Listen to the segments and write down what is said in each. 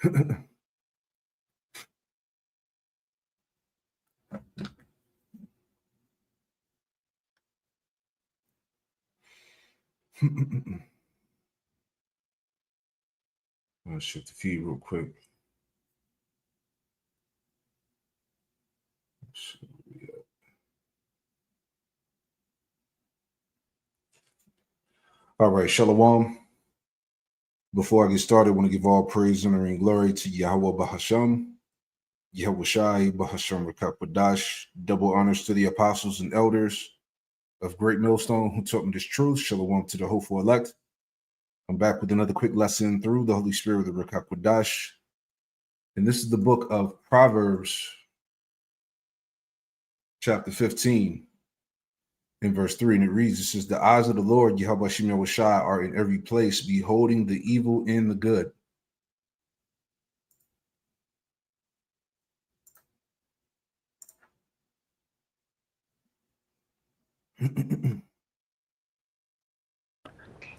I'll shift the feed real quick. All right, Shalom. Before I get started, I want to give all praise, honor, and glory to Yahweh Bahasham, Yahweh Shai, Bahasham Rakapadash. Double honors to the apostles and elders of Great Millstone who taught me this truth. Shalom to the hopeful elect. I'm back with another quick lesson through the Holy Spirit of the Rakapadash. And this is the book of Proverbs, chapter 15. In verse 3, and it reads, it says, the eyes of the Lord, Yahweh Shem Yahweh Shai, are in every place, beholding the evil and the good.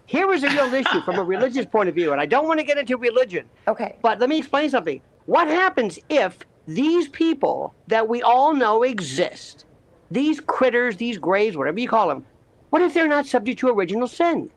Here is a real issue from a religious point of view, and I don't want to get into religion. Okay. But let me explain something. What happens if these people that we all know exist, these critters, these graves, whatever you call them, what if they're not subject to original sin?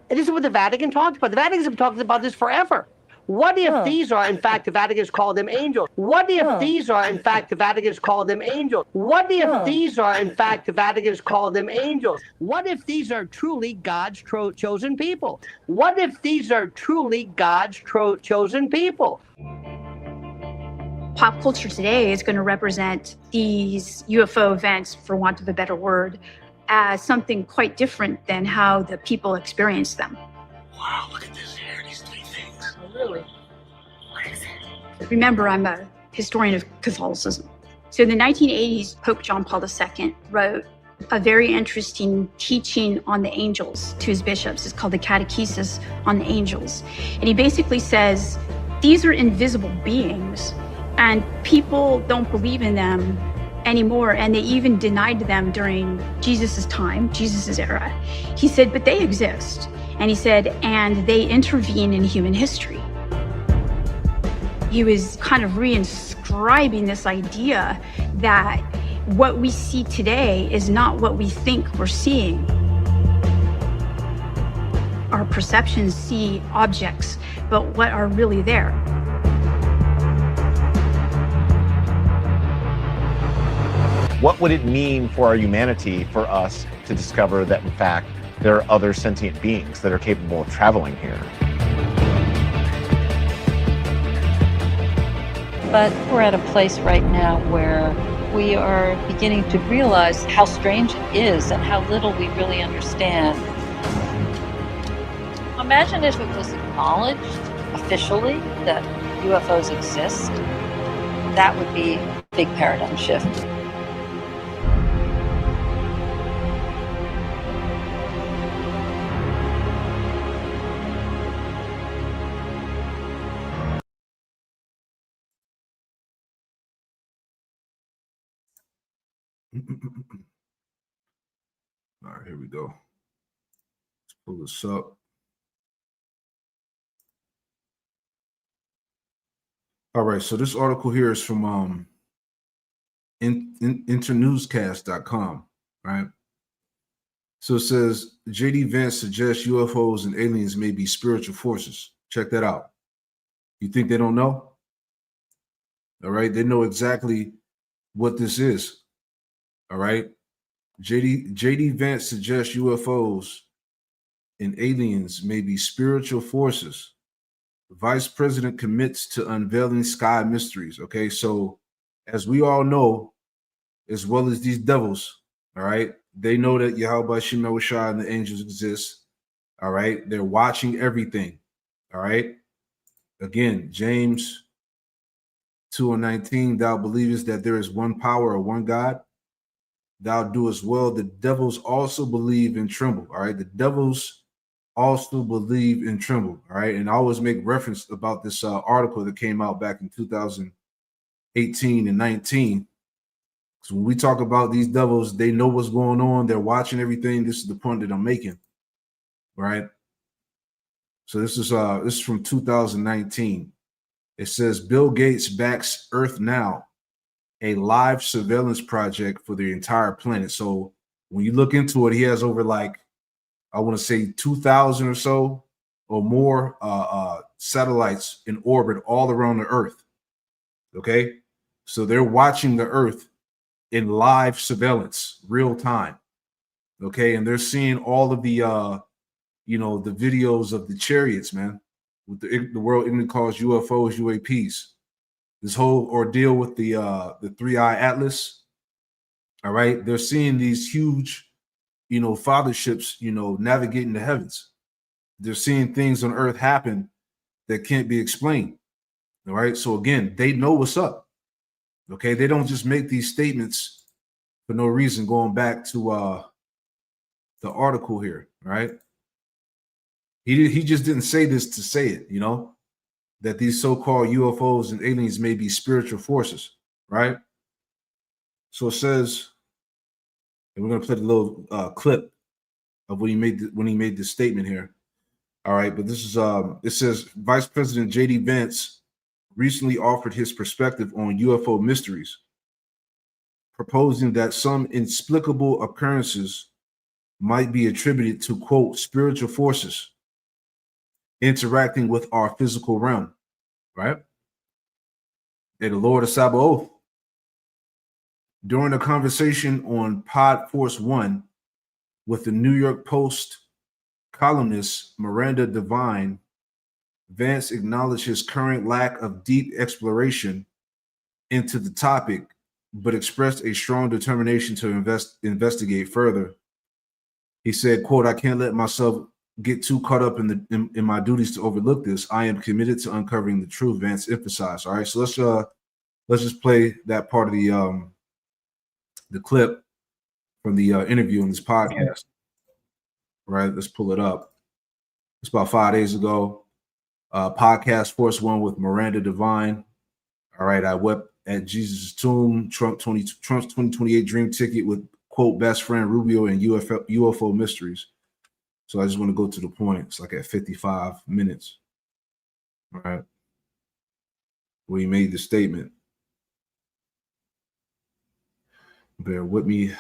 And this is what the Vatican talks about. The Vatican has been talking about this forever. What if these are, in fact, the Vatican's called them angels? What if these are, in fact, the Vatican's called them angels? What if these are, in fact, the Vatican's called them angels? What if these are truly God's chosen people? What if these are truly God's chosen people? Pop culture today is going to represent these UFO events, for want of a better word, as something quite different than how the people experience them. Wow, look at this here, these three things. Oh, really? What is it? Remember, I'm a historian of Catholicism. So in the 1980s, Pope John Paul II wrote a very interesting teaching on the angels to his bishops. It's called the Catechesis on the Angels. And he basically says, these are invisible beings, and people don't believe in them anymore, and they even denied them during Jesus's time, Jesus's era. He said, but they exist. And he said, and they intervene in human history. He was kind of reinscribing this idea that what we see today is not what we think we're seeing. Our perceptions see objects, but what are really there? What would it mean for our humanity for us to discover that, in fact, there are other sentient beings that are capable of traveling here? But we're at a place right now where we are beginning to realize how strange it is and how little we really understand. Imagine if it was acknowledged officially that UFOs exist. That would be a big paradigm shift. All right, here we go. Let's pull this up. All right, so this article here is from internewscast.com, right? So it says, J.D. Vance suggests UFOs and aliens may be spiritual forces. Check that out. You think they don't know? All right, they know exactly what this is. All right. J.D. Vance suggests UFOs and aliens may be spiritual forces. The vice president commits to unveiling sky mysteries. Okay, so as we all know, as well as these devils, all right, they know that Yahweh Shem Yahweh Shai and the angels exist. All right, they're watching everything. All right, again, James 2:19, thou believest that there is one power or one God. Thou doest well. The devils also believe and tremble. All right. The devils also believe and tremble. All right. And I always make reference about this article that came out back in 2018 and 19. So when we talk about these devils, they know what's going on. They're watching everything. This is the point that I'm making. Right. So this is from 2019. It says Bill Gates backs Earth Now, a live surveillance project for the entire planet. So when you look into it, he has over like, I want to say 2,000 or so or more satellites in orbit all around the Earth. Okay. So they're watching the Earth in live surveillance, real time. Okay. And they're seeing all of the, the videos of the chariots, man, with the world England calls UFOs, UAPs. This whole ordeal with the three-eye atlas. All right. They're seeing these huge, fatherships, navigating the heavens. They're seeing things on Earth happen that can't be explained. All right. So again, they know what's up. Okay. They don't just make these statements for no reason. Going back to the article here, right? He just didn't say this to say it, that these so-called UFOs and aliens may be spiritual forces, right? So it says, and we're gonna play the little clip of when he made this statement here. All right, but this is it says Vice President J.D. Vance recently offered his perspective on UFO mysteries, proposing that some inexplicable occurrences might be attributed to, quote, spiritual forces interacting with our physical realm, right? And the Lord of Sabaoth. During a conversation on Pod Force One with the New York Post columnist Miranda Devine, Vance acknowledged his current lack of deep exploration into the topic, but expressed a strong determination to investigate further. He said, quote, "I can't let myself get too caught up in my duties to overlook this. I am committed to uncovering the truth," Vance emphasized. All right, so let's just play that part of the clip from the interview on this podcast. All right, let's pull it up. It's about 5 days ago. Podcast Force One with Miranda Devine. All right, I wept at Jesus' tomb. Trump's 2028 dream ticket with, quote, best friend Rubio and UFO mysteries. So I just want to go to the point. It's like at 55 minutes. All right. Where he made the statement. Bear with me.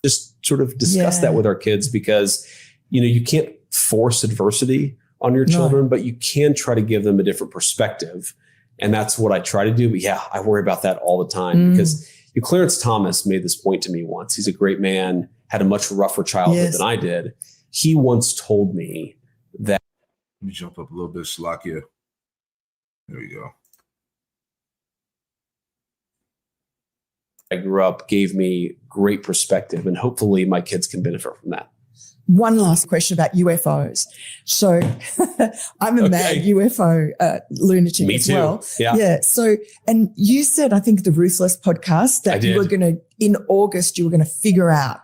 Just sort of discuss that with our kids, because, you can't force adversity on your children, but you can try to give them a different perspective. And that's what I try to do. But yeah, I worry about that all the time because Clarence Thomas made this point to me once. He's a great man, had a much rougher childhood than I did. He once told me that. Let me jump up a little bit, Slakia. There we go. I grew up gave me great perspective, and hopefully my kids can benefit from that. One last question about UFOs. So I'm a mad UFO lunatic Me as too. well. Yeah. So, and you said, I think the Ruthless podcast, that you were going to, in August, you were going to figure out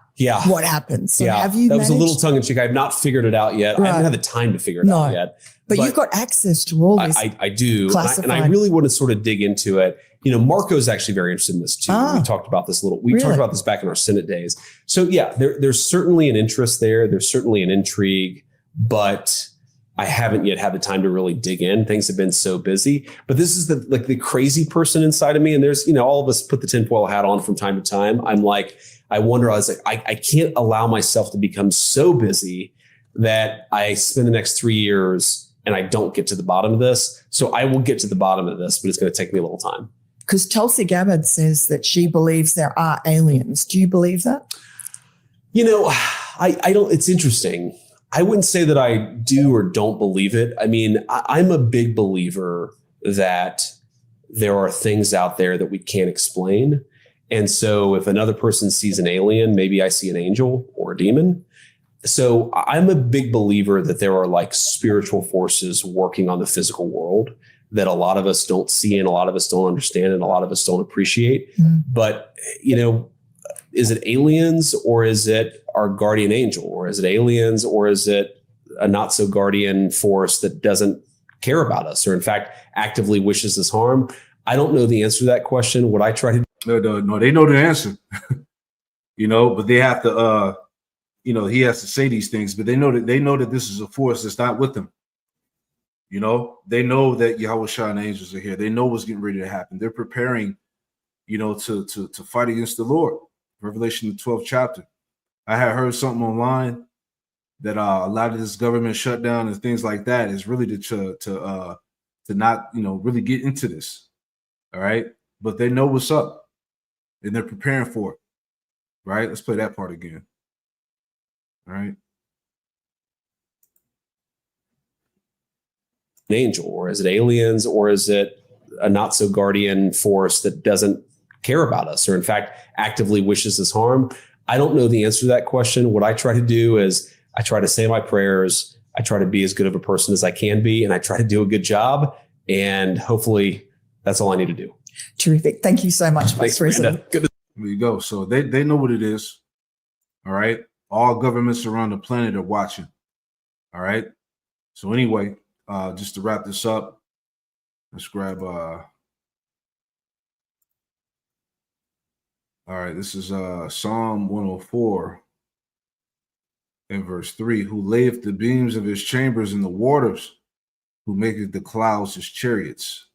what happened. So have you That was a little tongue in cheek. I have not figured it out yet. I haven't had the time to figure it out yet. But you've got access to all this. I do. And I really want to sort of dig into it. Marco's actually very interested in this too. We talked about this talked about this back in our Senate days. So yeah, there's certainly an interest there. There's certainly an intrigue, but I haven't yet had the time to really dig in. Things have been so busy, but this is the crazy person inside of me. And there's, all of us put the tinfoil hat on from time to time. I'm like, I can't allow myself to become so busy that I spend the next 3 years and I don't get to the bottom of this. So I will get to the bottom of this, but it's going to take me a little time. Because Tulsi Gabbard says that she believes there are aliens. Do you believe that? I don't, it's interesting. I wouldn't say that I do or don't believe it. I mean, I'm a big believer that there are things out there that we can't explain. And so if another person sees an alien, maybe I see an angel or a demon. So I'm a big believer that there are like spiritual forces working on the physical world that a lot of us don't see and a lot of us don't understand and a lot of us don't appreciate. But, is it aliens or is it our guardian angel, or is it aliens or is it a not so guardian force that doesn't care about us or in fact actively wishes us harm? I don't know the answer to that question. What I try to No, they know the answer. But they have to he has to say these things, but they know that this is a force that's not with them. They know that Yahweh Shah and angels are here. They know what's getting ready to happen. They're preparing, to fight against the Lord. Revelation, the 12th chapter. I had heard something online that a lot of this government shutdown and things like that is really to not, really get into this. All right. But they know what's up and they're preparing for it. Right. Let's play that part again. All right. An angel, or is it aliens, or is it a not so guardian force that doesn't care about us, or in fact actively wishes us harm? I don't know the answer to that question. What I try to do is I try to say my prayers. I try to be as good of a person as I can be, and I try to do a good job. And hopefully that's all I need to do. Terrific. Thank you so much, Vice President. There you go. So they know what it is. All right. All governments around the planet are watching. All right. So anyway, just to wrap this up, let's grab all right, this is Psalm 104 in verse 3. Who layeth the beams of his chambers in the waters, who maketh the clouds his chariots,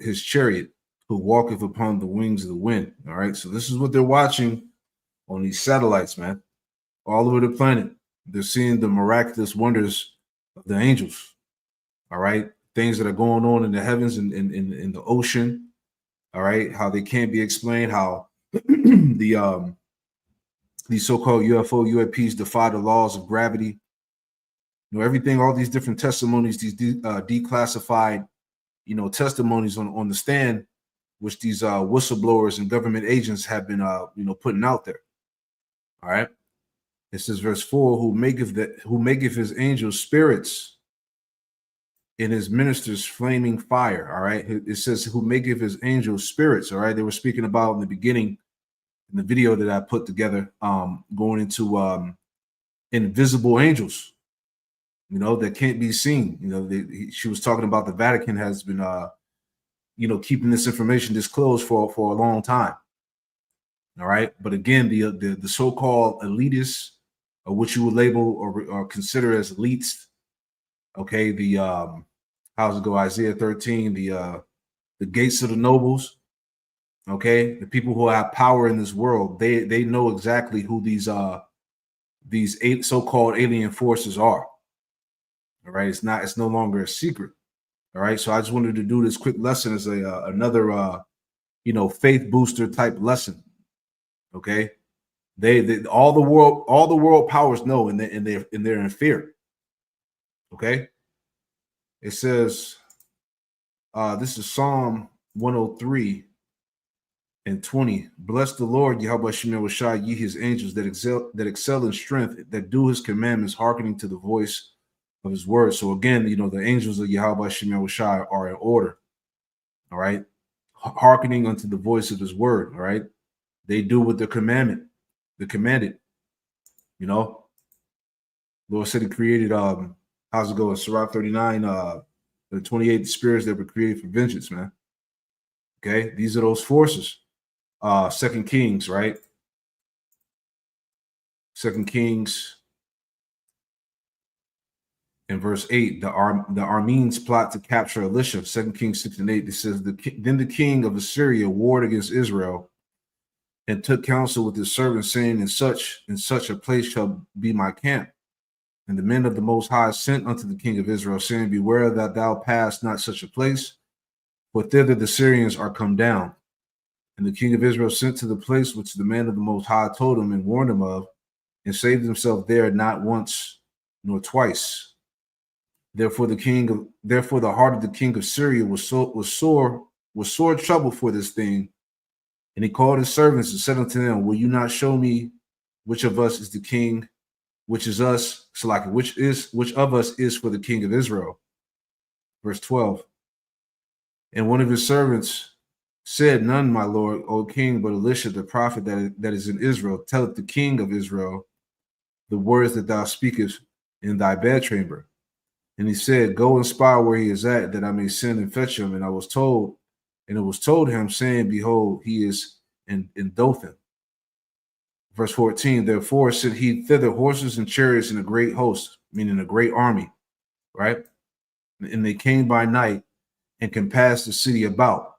his chariot, who walketh upon the wings of the wind. All right, so this is what they're watching on these satellites, man, all over the planet. They're seeing the miraculous wonders of the angels. All right, things that are going on in the heavens and in the ocean. All right, how they can't be explained, how these so-called UFOs defy the laws of gravity. Everything, all these different testimonies, these declassified, testimonies on the stand, which these whistleblowers and government agents have been, putting out there. All right. It says, verse 4, who maketh his angels spirits and his ministers flaming fire. All right. It says, who maketh his angels spirits. All right. They were speaking about in the beginning, in the video that I put together, going into invisible angels, that can't be seen. She was talking about the Vatican has been, keeping this information disclosed for a long time. All right. But again, the so-called elitists, or what you would label or consider as elites. Okay. How's it go? Isaiah 13, the gates of the nobles. Okay, the people who have power in this world, they know exactly who these so-called alien forces are. All right, it's no longer a secret. All right, so I just wanted to do this quick lesson as another faith booster type lesson. Okay, they all the world powers know, and they're in fear. Okay, it says this is Psalm 103. And 20, bless the Lord, Yahweh Shemel Shai, ye his angels that excel in strength, that do his commandments, hearkening to the voice of his word. So again, the angels of Yahweh Shemel Shai are in order. All right. Hearkening unto the voice of his word. All right. They do what they're commanded. Lord said he created, how's it go? Sirach 39, the 28 spirits that were created for vengeance, man. Okay. These are those forces. 2 Kings, right? 2 Kings in verse 8, the Armenes plot to capture Elisha. 2 Kings 6 and 8, it says, then the king of Assyria warred against Israel and took counsel with his servants, saying, in such a place shall be my camp. And the men of the Most High sent unto the king of Israel, saying, beware that thou pass not such a place, for thither the Syrians are come down. And the king of Israel sent to the place which the man of the Most High told him and warned him of, and saved himself there not once nor twice. Therefore the heart of the king of Syria was sore trouble for this thing. And he called his servants and said unto them, will you not show me which of us is the king, which is us, which of us is for the king of Israel? Verse 12. And one of his servants said, none, my lord, O king, but Elisha the prophet that is in Israel, telleth the king of Israel the words that thou speakest in thy bedchamber. And he said, go and spy where he is at, that I may send and fetch him. And it was told him, saying, behold, he is in Dothan. Verse 14, therefore sent he thither horses and chariots and a great host, meaning a great army, right? And they came by night and compassed the city about.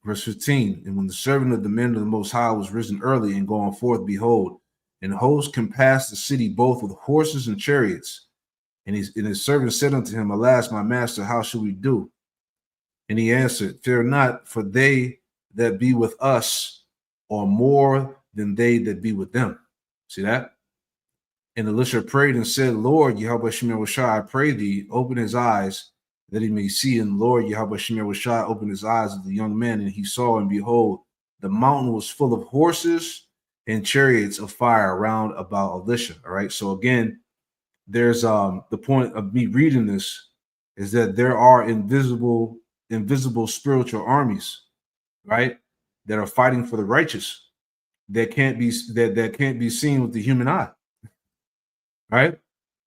Verse 15, and when the servant of the men of the Most High was risen early and gone forth, behold, and hosts compassed the city both with horses and chariots. And his servant said unto him, alas, my master, how shall we do? And he answered, fear not, for they that be with us are more than they that be with them. See that? And Elisha prayed and said, Lord, Yahweh Shemel Washai, I pray thee, open his eyes that he may see. And Lord, Yahweh Shemel Washai, opened his eyes of the young man, and he saw, and behold, the mountain was full of horses and chariots of fire round about Elisha. All right. So again, there's the point of me reading this is that there are invisible spiritual armies, right, that are fighting for the righteous that can't be seen with the human eye. Right?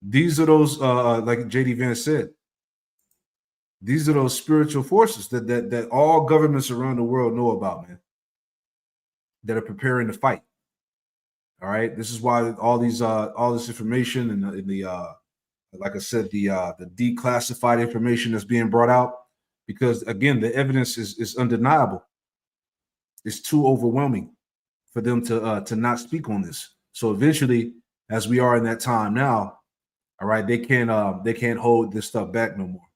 These are those like JD Vance said, these are those spiritual forces that all governments around the world know about, man, that are preparing to fight. All right. This is why all this information and the like I said, the declassified information that's being brought out, because again, the evidence is undeniable. It's too overwhelming for them to not speak on this. So eventually, as we are in that time now, all right, they can't hold this stuff back no more.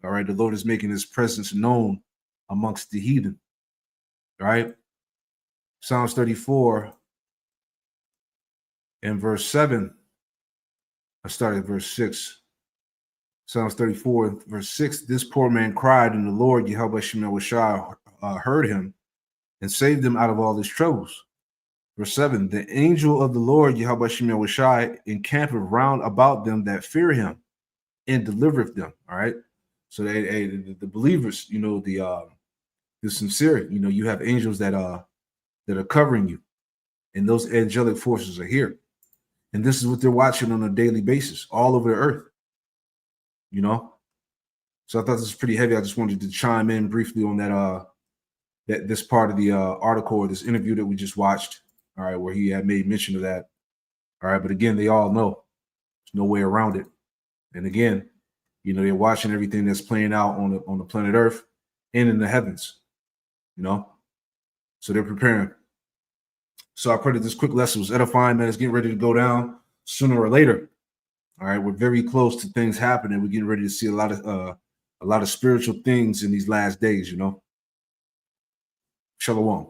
All right, the Lord is making his presence known amongst the heathen. All right. Psalms 34 and verse 7. I started at verse 6. Psalms 34 and verse 6. This poor man cried, and the Lord Yahweh Shemel Washai heard him and saved him out of all his troubles. Verse 7, the angel of the Lord Yahweh Shemel Washai encampeth round about them that fear him and delivereth them. All right. So the believers, you know, the sincere, you know, you have angels that are covering you, and those angelic forces are here. And this is what they're watching on a daily basis all over the earth, you know. So I thought this was pretty heavy. I just wanted to chime in briefly on that this part of the article or this interview that we just watched. All right, where he had made mention of that. All right, but again, they all know there's no way around it. And again, you know, they're watching everything that's playing out on the planet Earth and in the heavens, you know. So they're preparing. So I pray that this quick lesson was edifying, man. It's getting ready to go down sooner or later. All right, we're very close to things happening. We're getting ready to see a lot of spiritual things in these last days, you know. Shalom.